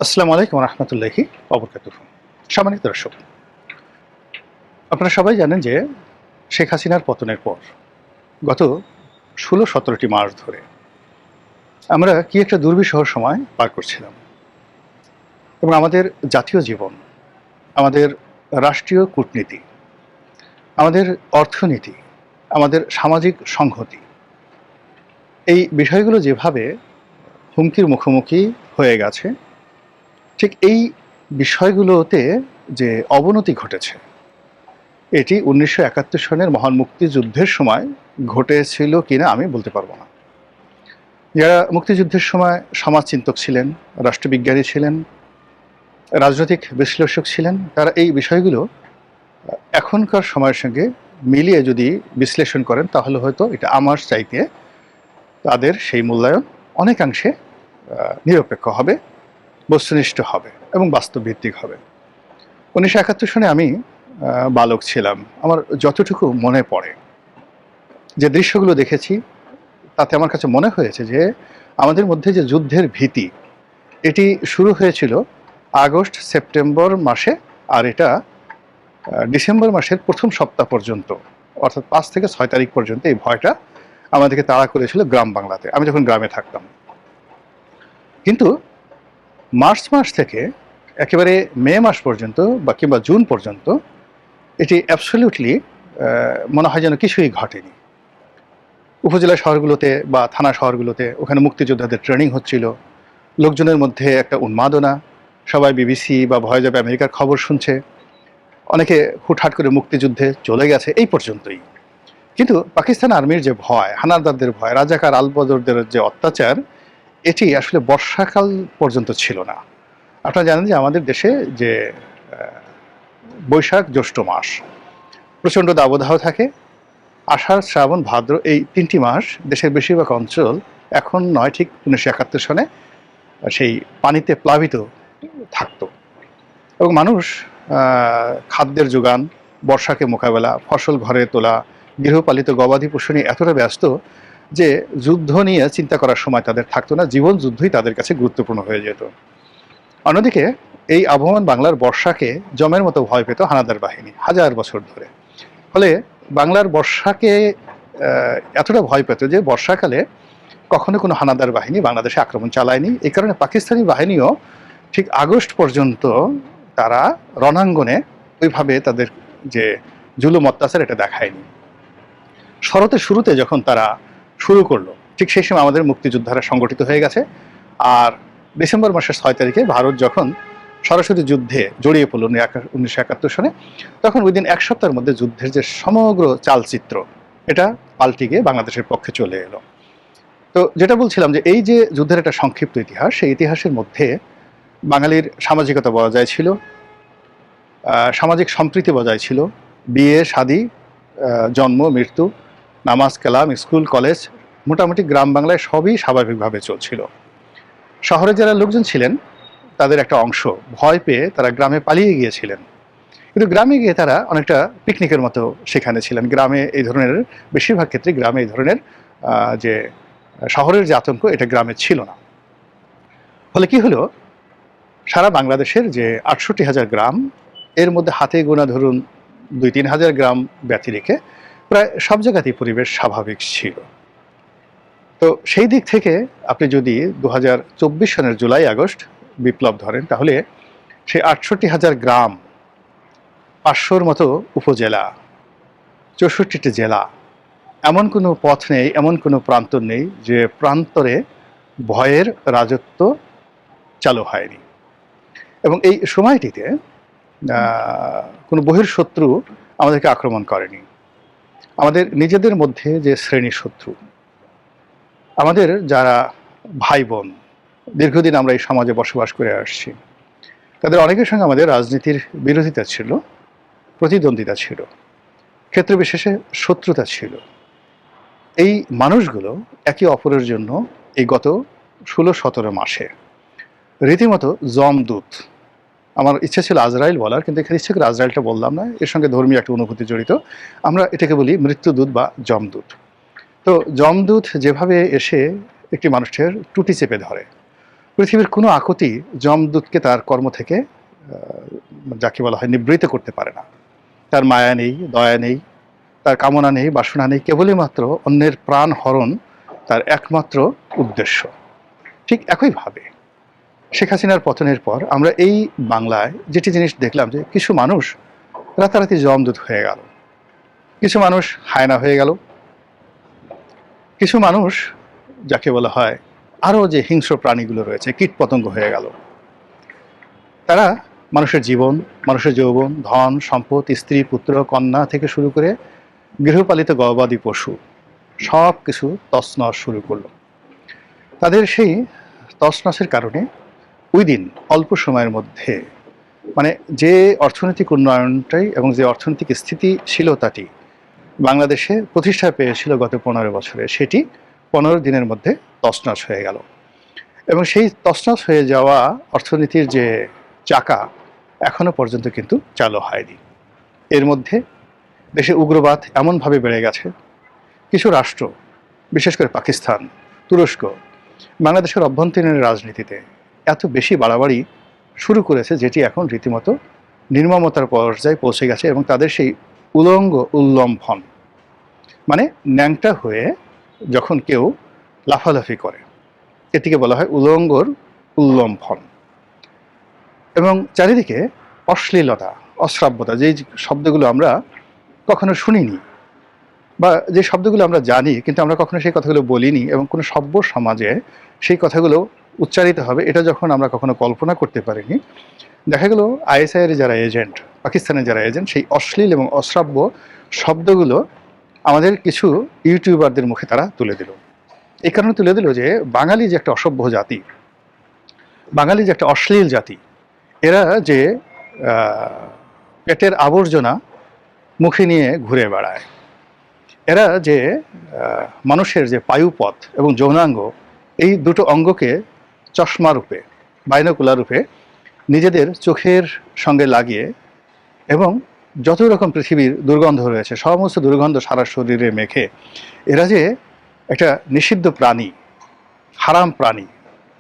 আসসালামু আলাইকুম রহমতুল্লাহি ওবরকাতুহু। সম্মানিত দর্শক, আপনারা সবাই জানেন যে শেখ হাসিনার পতনের পর গত ১৬-১৭টি মাস ধরে আমরা কি একটা দুর্বিষহ সময় পার করছিলাম এবং আমাদের জাতীয় জীবন, আমাদের রাষ্ট্রীয় কূটনীতি, আমাদের অর্থনীতি, আমাদের সামাজিক সংহতি, এই বিষয়গুলো যেভাবে হুমকির মুখোমুখি হয়ে গেছে, ঠিক এই বিষয়গুলোতে যে অবনতি ঘটেছে, এটি ১৯৭১ সনের মহান মুক্তিযুদ্ধের সময় ঘটেছিল কিনা আমি বলতে পারবো না। যারা মুক্তিযুদ্ধের সময় সমাজচিন্তক ছিলেন, রাষ্ট্রবিজ্ঞানী ছিলেন, রাজনৈতিক বিশ্লেষক ছিলেন, তারা এই বিষয়গুলো এখনকার সময়ের সঙ্গে মিলিয়ে যদি বিশ্লেষণ করেন, তাহলে হয়তো এটা আমার চাইতে তাদের সেই মূল্যায়ন অনেকাংশে নিরপেক্ষ হবে, বস্তুনিষ্ঠ হবে এবং বাস্তবভিত্তিক হবে। ১৯৭১ সনে আমি বালক ছিলাম। আমার যতটুকু মনে পড়ে, যে দৃশ্যগুলো দেখেছি, তাতে আমার কাছে মনে হয়েছে যে আমাদের মধ্যে যে যুদ্ধের ভীতি, এটি শুরু হয়েছিল আগস্ট সেপ্টেম্বর মাসে, আর এটা ডিসেম্বর মাসের প্রথম সপ্তাহ পর্যন্ত, অর্থাৎ ৫ থেকে ৬ তারিখ পর্যন্ত এই ভয়টা আমাদেরকে তাড়া করেছিল গ্রাম বাংলাতে, আমি যখন গ্রামে থাকতাম। কিন্তু মার্চ মাস থেকে একেবারে মে মাস পর্যন্ত বা কিংবা জুন পর্যন্ত এটি অ্যাবসলিউটলি মনে হয় যেন কিছুই ঘটেনি। উপজেলা শহরগুলোতে বা থানা শহরগুলোতে ওখানে মুক্তিযোদ্ধাদের ট্রেনিং হচ্ছিল, লোকজনের মধ্যে একটা উন্মাদনা, সবাই বিবিসি বা ভয়েস অফ আমেরিকার খবর শুনছে, অনেকে হুটহাট করে মুক্তিযুদ্ধে চলে গেছে, এই পর্যন্তই। কিন্তু পাকিস্তান আর্মির যে ভয়, হানাদারদের ভয়, রাজাকার আলবদরদের যে অত্যাচার, এটি আসলে বর্ষাকাল পর্যন্ত ছিল না। আপনারা জানেন যে আমাদের দেশে যে বৈশাখ জ্যৈষ্ঠ মাস প্রচণ্ড দাবদাহ থাকে, আষাঢ় শ্রাবণ ভাদ্র এই ৩টি মাস দেশের বেশিরভাগ অঞ্চল এখন নয়, ঠিক ১৯৭১ সনে সেই পানিতে প্লাবিত থাকতো এবং মানুষ খাদ্যের যোগান, বর্ষাকে মোকাবেলা, ফসল ঘরে তোলা, গৃহপালিত গবাদি পশু নিয়ে এতটা ব্যস্ত যে যুদ্ধ নিয়ে চিন্তা করার সময় তাদের থাকতো না। জীবন যুদ্ধই তাদের কাছে গুরুত্বপূর্ণ হয়ে যেত। অন্যদিকে এই আবহমান বাংলার বর্ষাকে জমের মতো ভয় পেত হানাদার বাহিনী হাজার বছর ধরে। ফলে বাংলার বর্ষাকে এতটা ভয় পেত যে বর্ষাকালে কখনো কোনো হানাদার বাহিনী বাংলাদেশে আক্রমণ চালায়নি। এই কারণে পাকিস্তানি বাহিনীও ঠিক আগস্ট পর্যন্ত তারা রণাঙ্গনে ওইভাবে তাদের যে জুলুম অত্যাচার এটা দেখায়নি। শরতের শুরুতে যখন তারা শুরু করলো, ঠিক সেই সময় আমাদের মুক্তিযোদ্ধারা সংগঠিত হয়ে গেছে। আর ডিসেম্বর মাসের ৬ তারিখে ভারত যখন সরাসরি যুদ্ধে জড়িয়ে পড়ল ১৯৭১ সনে, তখন ওই দিন এক সপ্তাহের মধ্যে যুদ্ধের যে সমগ্র চালচিত্র, এটা পাল্টে গিয়ে বাংলাদেশের পক্ষে চলে এলো। তো যেটা বলছিলাম যে এই যে যুদ্ধের একটা সংক্ষিপ্ত ইতিহাস, সেই ইতিহাসের মধ্যে বাঙালির সামাজিকতা বজায় ছিল, সামাজিক সম্প্রীতি বজায় ছিল, বিয়ে শাদী, জন্ম মৃত্যু, নামাজ কালাম, স্কুল কলেজ, মোটামুটি গ্রাম বাংলায় সবই স্বাভাবিকভাবে চলছিল। শহরে যারা লোকজন ছিলেন তাদের একটা অংশ ভয় পেয়ে তারা গ্রামে পালিয়ে গিয়েছিলেন, কিন্তু গ্রামে গিয়ে তারা অনেকটা পিকনিকের মতো সেখানে ছিলেন। গ্রামে এই ধরনের, বেশিরভাগ ক্ষেত্রে গ্রামে এই ধরনের যে শহরের যে আতঙ্ক, এটা গ্রামে ছিল না। ফলে কি হলো, সারা বাংলাদেশের যে ৬৮,০০০ গ্রাম, এর মধ্যে হাতে গোনা ধরুন ২-৩ হাজার গ্রাম ব্যতি রেখে প্রায় সব জায়গাতেই পরিবেশ স্বাভাবিক ছিল। তো সেই দিক থেকে আপনি যদি ২০২৪ সনের জুলাই আগস্ট বিপ্লব ধরেন, তাহলে সেই ৬৮,০০০ গ্রাম, ৫০০-র মতো উপজেলা, ৬৪টি জেলা, এমন কোনো পথ নেই, এমন কোনো প্রান্তর নেই যে প্রান্তরে ভয়ের রাজত্ব চালু হয়নি। এবং এই সময়টিতে কোনো বহির্শত্রু আমাদেরকে আক্রমণ করেনি। আমাদের নিজেদের মধ্যে যে শ্রেণী শত্রু, আমাদের যারা ভাই বোন, দীর্ঘদিন আমরা এই সমাজে বসবাস করে আসছি, তাদের অনেকের সঙ্গে আমাদের রাজনীতির বিরোধিতা ছিল, প্রতিদ্বন্দ্বিতা ছিল, ক্ষেত্র বিশেষে শত্রুতা ছিল। এই মানুষগুলো একে অপরের জন্য এই গত ১৬-১৭ মাসে রীতিমতো জমদূত, আমার ইচ্ছা ছিল আজরাইল বলার, কিন্তু এখানে ইচ্ছে করে আজরাইলটা বললাম না, এর সঙ্গে ধর্মীয় একটা অনুভূতি জড়িত, আমরা এটাকে বলি মৃত্যুদূত বা জমদূত। তো জমদূত যেভাবে এসে একটি মানুষের টুটি চেপে ধরে, পৃথিবীর কোনো আকুতি যমদূতকে তার কর্ম থেকে যাকে বলা হয় নিবৃত্ত করতে পারে না। তার মায়া নেই, দয়া নেই, তার কামনা নেই, বাসনা নেই, কেবলই মাত্র অন্যের প্রাণ হরণ তার একমাত্র উদ্দেশ্য। ঠিক একইভাবে শেখ হাসিনার পতনের পর আমরা এই বাংলায় যেটি জিনিস দেখলাম যে কিছু মানুষ রাতারাতি জমদূত হয়ে গেল, কিছু মানুষ হায়না হয়ে গেল, কিছু মানুষ যাকে বলা হয় আরও যে হিংস্র প্রাণীগুলো রয়েছে কীটপতঙ্গ হয়ে গেল। তারা মানুষের জীবন, মানুষের যৌবন, ধন সম্পদ, স্ত্রী পুত্র কন্যা থেকে শুরু করে গৃহপালিত গবাদি পশু সব কিছু তছনছ শুরু করলো। তাদের সেই তছনছের কারণে ওই দিন অল্প সময়ের মধ্যে মানে যে অর্থনৈতিক উন্নয়নটাই এবং যে অর্থনৈতিক স্থিতিশীলতাটি বাংলাদেশে প্রতিষ্ঠা পেয়েছিল গত 15 বছরে, সেটি 15 দিনের মধ্যে তছনছ হয়ে গেল। এবং সেই তছনছ হয়ে যাওয়া অর্থনীতির যে চাকা এখনো পর্যন্ত কিন্তু চালু হয়নি। এর মধ্যে দেশে উগ্রবাদ এমনভাবে বেড়ে গেছে, কিছু রাষ্ট্র বিশেষ করে পাকিস্তান, তুরস্ক বাংলাদেশের অভ্যন্তরীণ রাজনীতিতে এত বেশি বাড়াবাড়ি শুরু করেছে যেটি এখন রীতিমতো নির্মমতার পর্যায়ে পৌঁছে গেছে। এবং তাদের সেই উলঙ্গ উল্লম্ফন মানে ন্যাংটা হয়ে যখন কেউ লাফালাফি করে এটিকে বলা হয় উলঙ্গর উল্লম্ফন। এবং চারিদিকে অশ্লীলতা, অশ্রাব্যতা, যেই শব্দগুলো আমরা কখনো শুনিনি বা যে শব্দগুলো আমরা জানি কিন্তু আমরা কখনো সেই কথাগুলো বলিনি এবং কোনো সভ্য সমাজে সেই কথাগুলো উচ্চারিত হবে এটা যখন আমরা কখনো কল্পনা করতে পারিনি, দেখা গেল আইএসআইয়ের যারা এজেন্ট, পাকিস্তানের যারা এজেন্ট, সেই অশ্লীল এবং অশ্রাব্য শব্দগুলো আমাদের কিছু ইউটিউবারদের মুখে তারা তুলে দিল। এই কারণে তুলে দিল যে বাঙালি যে একটা অসভ্য জাতি, বাঙালি যে একটা অশ্লীল জাতি, এরা যে পেটের আবর্জনা মুখে নিয়ে ঘুরে বেড়ায়, এরা যে মানুষের যে পায়ুপথ এবং যৌনাঙ্গ এই দুটো অঙ্গকে চশমা রূপে, বাইনোকুলার রূপে নিজেদের চোখের সঙ্গে লাগিয়ে এবং যত রকম পৃথিবীর দুর্গন্ধ রয়েছে সমস্ত দুর্গন্ধ সারা শরীরে মেখে এরা যে একটা নিষিদ্ধ প্রাণী, হারাম প্রাণী,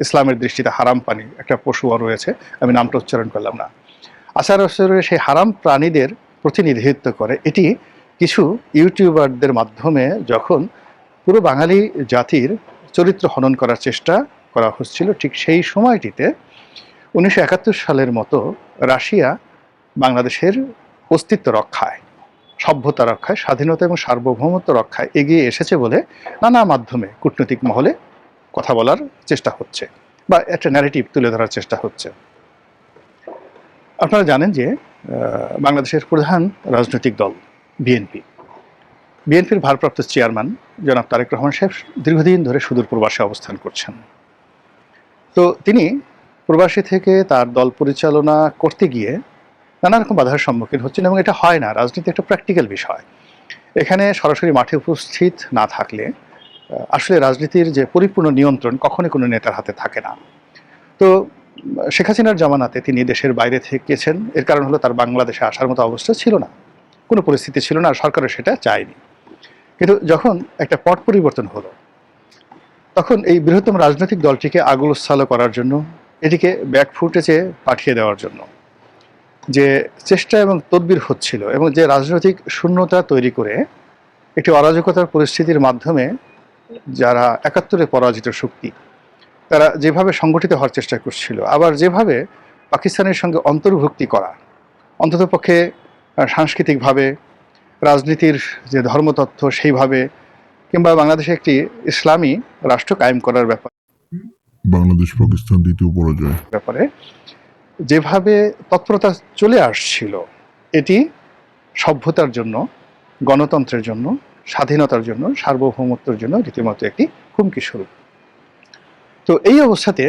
ইসলামের দৃষ্টিতে হারাম প্রাণী একটা পশুও রয়েছে, আমি নামটা উচ্চারণ করলাম না, আচার আচরণের সেই হারাম প্রাণীদের প্রতিনিধিত্ব করে। এটি কিছু ইউটিউবারদের মাধ্যমে যখন পুরো বাঙালি জাতির চরিত্র হনন করার চেষ্টা করা হচ্ছিল, ঠিক সেই সময়টিতে 1971 সালের মতো রাশিয়া বাংলাদেশের অস্তিত্ব রক্ষায়, সভ্যতা রক্ষায়, স্বাধীনতা এবং সার্বভৌমত্ব রক্ষায় এগিয়ে এসেছে বলে নানা মাধ্যমে কূটনৈতিক মহলে কথা বলার চেষ্টা হচ্ছে বা একটা ন্যারেটিভ তুলে ধরার চেষ্টা হচ্ছে। আপনারা জানেন যে বাংলাদেশের প্রধান রাজনৈতিক দল বিএনপির ভারপ্রাপ্ত চেয়ারম্যান জনাব তারেক রহমান সাহেব দীর্ঘদিন ধরে সুদূর প্রবাসে অবস্থান করছেন। তো তিনি প্রবাসী থেকে তার দল পরিচালনা করতে গিয়ে নানা রকম বাধার সম্মুখীন হচ্ছেন এবং এটা হয় না, রাজনীতি একটা প্র্যাকটিক্যাল বিষয়। এখানে সরাসরি মাঠে উপস্থিত না থাকলে আসলে রাজনীতির যে পরিপূর্ণ নিয়ন্ত্রণ কখনোই কোনো নেতার হাতে থাকে না। তো শেখ হাসিনার জামানাতে তিনি দেশের বাইরে থেকেছেন, এর কারণ হলো তার বাংলাদেশে আসার মতো অবস্থা ছিল না, কোনো পরিস্থিতি ছিল না, আর সরকারও সেটা চায়নি। কিন্তু যখন একটা পট পরিবর্তন হলো তখন এই বৃহত্তম রাজনৈতিক দলটিকে আগলসালো করার জন্য, এটিকে ব্যাকফুটেজে পাঠিয়ে দেওয়ার জন্য যে চেষ্টা এবং তদবির হচ্ছিল এবং যে রাজনৈতিক শূন্যতা তৈরি করে একটি অরাজকতার পরিস্থিতির মাধ্যমে যারা 71-এ পরাজিত শক্তি তারা যেভাবে সংগঠিত হওয়ার চেষ্টা করছিল, আবার যেভাবে পাকিস্তানের সঙ্গে অন্তর্ভুক্তি করা, অন্ততপক্ষে সাংস্কৃতিকভাবে, রাজনীতির যে ধর্মতত্ত্ব সেইভাবে, কিংবা বাংলাদেশে একটি ইসলামী রাষ্ট্র কায়েম করার বাংলাদেশ পাকিস্তান দ্বিতীয় পরাজয় ব্যাপারে যেভাবে তৎপরতা চলে আসছিল, এটি সভ্যতার জন্য, গণতন্ত্রের জন্য, স্বাধীনতার জন্য, সার্বভৌমত্বের জন্য রীতিমতো একটি হুমকি স্বরূপ। তো এই অবস্থাতে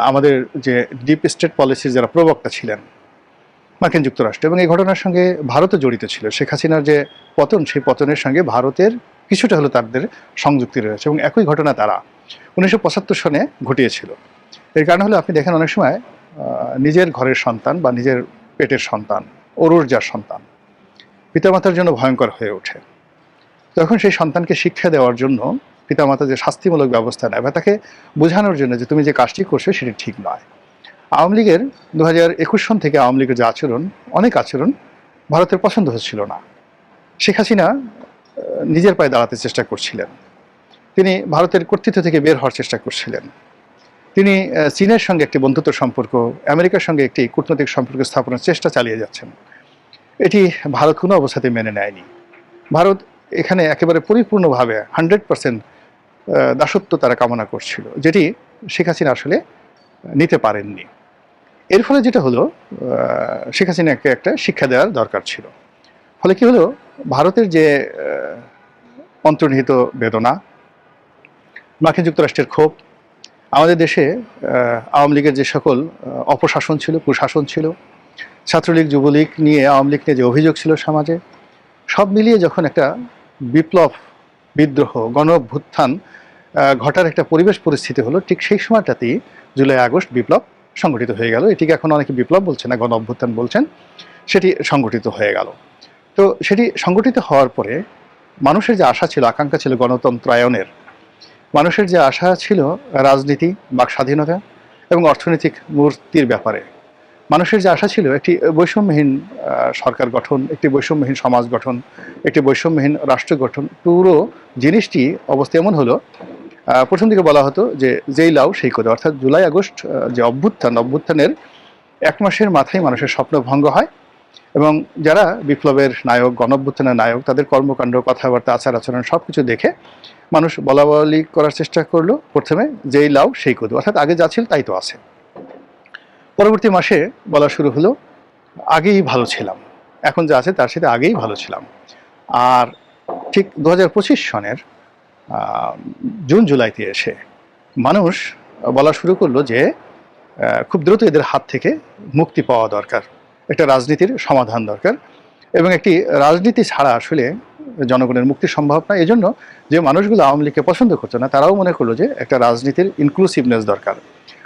আমাদের যে ডিপ স্টেট পলিসির যারা প্রবক্তা ছিলেন মার্কিন যুক্তরাষ্ট্র, এবং এই ঘটনার সঙ্গে ভারতও জড়িত ছিল, শেখ হাসিনার যে পতন, সেই পতনের সঙ্গে ভারতের কিছুটা হলো তাদের সংযুক্তি রয়েছে এবং একই ঘটনা তারা 1975 সনে ঘটিয়েছিল। এর কারণ হলো আপনি দেখেন অনেক সময় নিজের ঘরের সন্তান বা নিজের পেটের সন্তান, অরুর যার সন্তান পিতামাতার জন্য ভয়ঙ্কর হয়ে ওঠে, তখন সেই সন্তানকে শিক্ষা দেওয়ার জন্য পিতামাতা যে শাস্তিমূলক ব্যবস্থা নেয় বা তাকে বোঝানোর জন্য যে তুমি যে কাজটি করছো সেটি ঠিক নয়। আওয়ামী লীগের 2021 সন থেকে আওয়ামী লীগের যে আচরণ, অনেক আচরণ ভারতের পছন্দ হচ্ছিল না। শেখ হাসিনা নিজের পায়ে দাঁড়াতে চেষ্টা করছিলেন, তিনি ভারতের কর্তৃত্ব থেকে বের হওয়ার চেষ্টা করছিলেন, তিনি চীনের সঙ্গে একটি বন্ধুত্ব সম্পর্ক, আমেরিকার সঙ্গে একটি কূটনৈতিক সম্পর্ক স্থাপনের চেষ্টা চালিয়ে যাচ্ছেন। এটি ভারত কোনো অবস্থাতে মেনে নেয়নি। ভারত এখানে একেবারে পরিপূর্ণভাবে 100% দাসত্ব তারা কামনা করছিল, যেটি শেখ হাসিনা আসলে নিতে পারেননি। এর ফলে যেটা হলো, শেখ হাসিনাকে একটা শিক্ষা দেওয়ার দরকার ছিল। ফলে কি হলো, ভারতের যে অন্তর্নিহিত বেদনা, মার্কিন যুক্তরাষ্ট্রের ক্ষোভ, আমাদের দেশে আওয়ামী লীগের যে সকল অপশাসন ছিল, কুশাসন ছিল, ছাত্রলীগ যুবলীগ নিয়ে আওয়ামী লীগ নিয়ে যে অভিযোগ ছিল সমাজে, সব মিলিয়ে যখন একটা বিপ্লব, বিদ্রোহ, গণ অভ্যুত্থান ঘটার একটা পরিবেশ পরিস্থিতি হলো, ঠিক সেই সময়টাতেই জুলাই আগস্ট বিপ্লব সংগঠিত হয়ে গেল। এটিকে এখন অনেকে বিপ্লব বলছেন না, গণ অভ্যুত্থান বলছেন। সেটি সংগঠিত হয়ে গেল। তো সেটি সংগঠিত হওয়ার পরে মানুষের যে আশা ছিল, আকাঙ্ক্ষা ছিল গণতন্ত্রায়নের, মানুষের যে আশা ছিল রাজনীতি, বাক স্বাধীনতা এবং অর্থনৈতিক মুক্তির ব্যাপারে, মানুষের যে আশা ছিল একটি বৈষম্যহীন সরকার গঠন, একটি বৈষম্যহীন সমাজ গঠন, একটি বৈষম্যহীন রাষ্ট্র গঠন, পুরো জিনিসটি অবস্থা এমন হলো, প্রথম দিকে বলা হতো যে যেই লাউ সেই কোদো, অর্থাৎ জুলাই আগস্ট যে অভ্যুত্থানের 1 মাসের মাথায় মানুষের স্বপ্ন ভঙ্গ হয় এবং যারা বিপ্লবের নায়ক, গণ অভ্যুত্থানের নায়ক, তাদের কর্মকাণ্ড, কথাবার্তা, আচার আচরণ সব কিছু দেখে মানুষ বলাবলি করার চেষ্টা করলো, প্রথমে যেই লাউ সেই কোদো, অর্থাৎ আগে যা ছিল তাই তো আছে। পরবর্তী মাসে বলা শুরু হলো আগেই ভালো ছিলাম, এখন যা আছে তার সাথে আগেই ভালো ছিলাম। আর ঠিক 2025 সনের জুন জুলাইতে এসে মানুষ বলা শুরু করলো যে খুব দ্রুত এদের হাত থেকে মুক্তি পাওয়া দরকার, একটা রাজনীতির সমাধান দরকার, এবং একটি রাজনীতি ছাড়া আসলে জনগণের মুক্তি সম্ভব না। এই জন্য যে মানুষগুলো আওয়ামী লীগকে পছন্দ করতো না, তারাও মনে করলো যে একটা রাজনীতির ইনক্লুসিভনেস দরকার,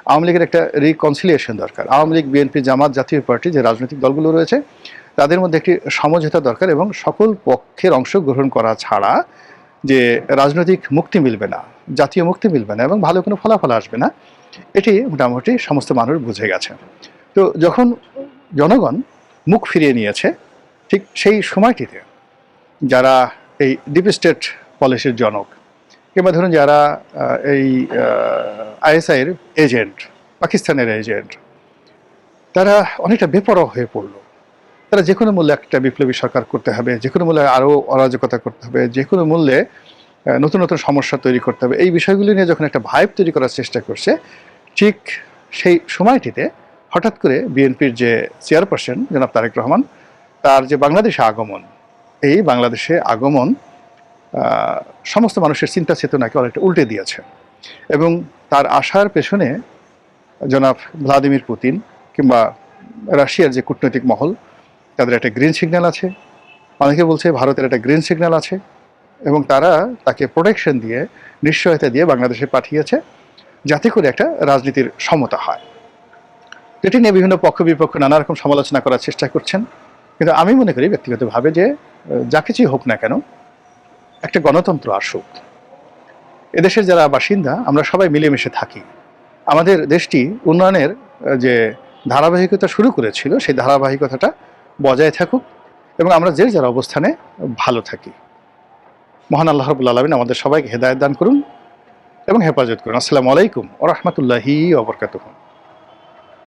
আওয়ামী লীগের একটা রিকনসিলিয়েশন দরকার। আওয়ামী লীগ, বিএনপি, জামাত, জাতীয় পার্টি যে রাজনৈতিক দলগুলো রয়েছে তাদের মধ্যে একটি সমঝোতা দরকার, এবং সকল পক্ষের অংশগ্রহণ করা ছাড়া যে রাজনৈতিক মুক্তি মিলবে না, জাতীয় মুক্তি মিলবে না এবং ভালো কোনো ফলাফল আসবে না, এটি মোটামুটি সমস্ত মানুষ বুঝে গেছে। তো যখন জনগণ মুখ ফিরিয়ে নিয়েছে, ঠিক সেই সময়টিতে যারা এই ডিপ স্টেট পলিসির জনক, কিংবা ধরুন যারা এই আইএসআইয়ের এজেন্ট, পাকিস্তানের এজেন্ট, তারা অনেকটা বেপরোয়া হয়ে পড়লো। তারা যে কোনো মূল্যে একটা বিপ্লবী সরকার করতে হবে, যে কোনো মূল্যে আরও অরাজকতা করতে হবে, যে কোনো মূল্যে নতুন নতুন সমস্যা তৈরি করতে হবে, এই বিষয়গুলি নিয়ে যখন একটা ভাইব তৈরি করার চেষ্টা করছে, ঠিক সেই সময়টিতে হঠাৎ করে বিএনপির যে চেয়ারপারসন জনাব তারেক রহমান, তার যে বাংলাদেশে আগমন, এই বাংলাদেশে আগমন সমস্ত মানুষের চিন্তা চেতনাকে অনেকটা উল্টে দিয়েছে। এবং তার আসার পেছনে জনাব ভ্লাদিমির পুতিন কিংবা রাশিয়ার যে কূটনৈতিক মহল, তাদের একটা গ্রিন সিগন্যাল আছে, অনেকে বলছে ভারতের একটা গ্রিন সিগন্যাল আছে, এবং তারা তাকে প্রোটেকশন দিয়ে, নিশ্চয়তা দিয়ে বাংলাদেশে পাঠিয়েছে, যাতে করে একটা রাজনীতির সমতা হয়। এটি নিয়ে বিভিন্ন পক্ষ বিপক্ষ নানা রকম সমালোচনা করার চেষ্টা করছেন, কিন্তু আমি মনে করি ব্যক্তিগতভাবে যে যা কিছুই হোক না কেন, একটা গণতন্ত্র আসুক। এদেশের যারা বাসিন্দা আমরা সবাই মিলেমিশে থাকি, আমাদের দেশটি উন্নয়নের যে ধারাবাহিকতা শুরু করেছিল সেই ধারাবাহিকতাটা বজায় থাকুক, এবং আমরা যে যার অবস্থানে ভালো থাকি। মহান আল্লাহ রাব্বুল আলামিন আমাদের সবাইকে হেদায়েত দান করুন এবং হেফাজত করুন। আসসালামু আলাইকুম ওয়া রাহমাতুল্লাহি ওয়া বারাকাতুহু।